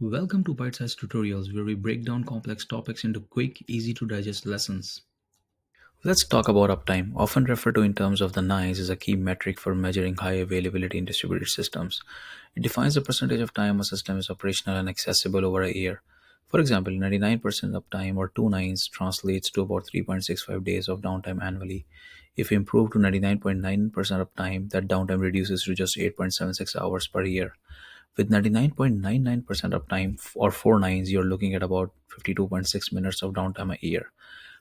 Welcome to Byte-Sized Tutorials, where we break down complex topics into quick, easy to digest lessons. Let's talk about uptime. Often referred to in terms of the nines, is a key metric for measuring high availability in distributed systems. It defines the percentage of time a system is operational and accessible over a year. For example, 99% uptime or two nines translates to about 3.65 days of downtime annually. If we improve to 99.9% uptime, that downtime reduces to just 8.76 hours per year. With 99.99% uptime or four nines, you're looking at about 52.6 minutes of downtime a year.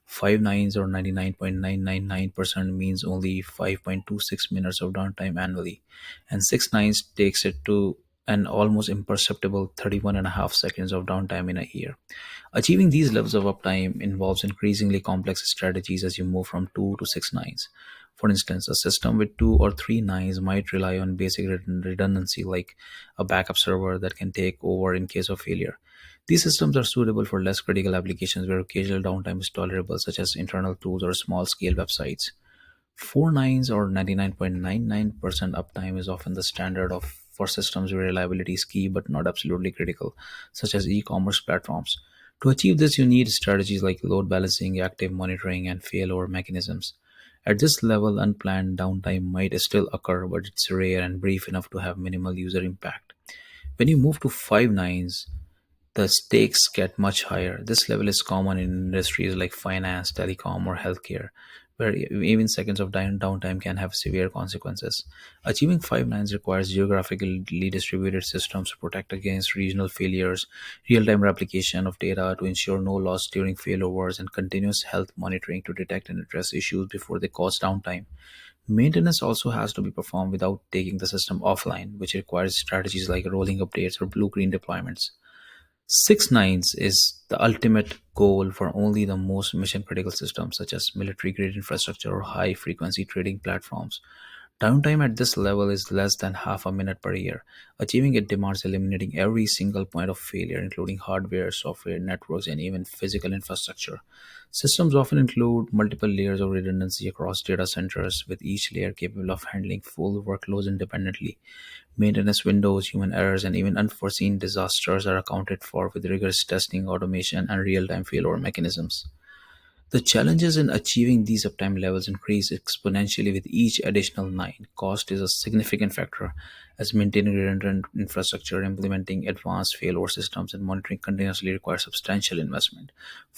Five nines or 99.999% means only 5.26 minutes of downtime annually, and six nines takes it to an almost imperceptible 31.5 seconds of downtime in a year. Achieving these levels of uptime involves increasingly complex strategies as you move from two to six nines. For instance, a system with two or three nines might rely on basic redundancy like a backup server that can take over in case of failure. These systems are suitable for less critical applications where occasional downtime is tolerable, such as internal tools or small scale websites. Four nines or 99.99% uptime is often the standard of for systems where reliability is key but not absolutely critical, such as e-commerce platforms. To achieve this, you need strategies like load balancing, active monitoring, and failover mechanisms. At this level, unplanned downtime might still occur, but it's rare and brief enough to have minimal user impact. When you move to five nines, the stakes get much higher. This level is common in industries like finance, telecom, or healthcare, where even seconds of downtime can have severe consequences. Achieving five nines requires geographically distributed systems to protect against regional failures, real time replication of data to ensure no loss during failovers, and continuous health monitoring to detect and address issues before they cause downtime. Maintenance also has to be performed without taking the system offline, which requires strategies like rolling updates or blue green deployments. Six nines is the ultimate goal for only the most mission critical systems such as military grade infrastructure or high frequency trading platforms. Downtime at this level is less than half a minute per year. Achieving it demands eliminating every single point of failure, including hardware, software, networks, and even physical infrastructure. Systems often include multiple layers of redundancy across data centers, with each layer capable of handling full workloads independently. Maintenance windows, human errors, and even unforeseen disasters are accounted for with rigorous testing, automation, and real time failover mechanisms. The challenges in achieving these uptime levels increase exponentially with each additional nine. Cost is a significant factor, as maintaining redundant infrastructure, implementing advanced failover systems, and monitoring continuously require substantial investment.